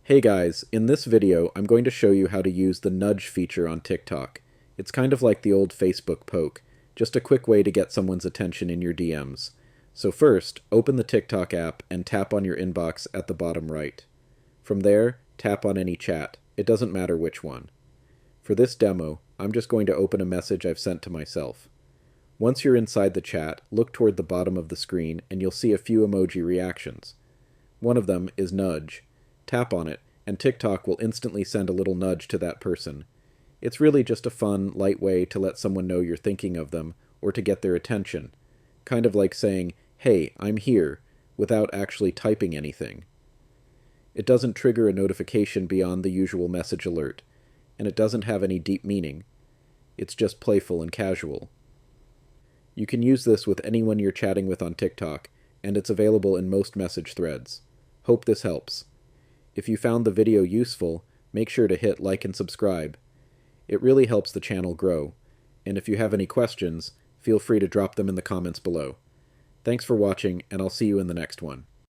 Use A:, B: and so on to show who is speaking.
A: Hey guys, in this video I'm going to show you how to use the nudge feature on TikTok. It's kind of like the old Facebook poke, just a quick way to get someone's attention in your DMs. So first, open the TikTok app and tap on your inbox at the bottom right. From there, tap on any chat. It doesn't matter which one. For this demo, I'm just going to open a message I've sent to myself. Once you're inside the chat, look toward the bottom of the screen and you'll see a few emoji reactions. One of them is nudge. Tap on it, and TikTok will instantly send a little nudge to that person. It's really just a fun, light way to let someone know you're thinking of them, or to get their attention. Kind of like saying, "Hey, I'm here," without actually typing anything. It doesn't trigger a notification beyond the usual message alert, and it doesn't have any deep meaning. It's just playful and casual. You can use this with anyone you're chatting with on TikTok, and it's available in most message threads. Hope this helps. If you found the video useful, make sure to hit like and subscribe. It really helps the channel grow, and if you have any questions, feel free to drop them in the comments below. Thanks for watching, and I'll see you in the next one.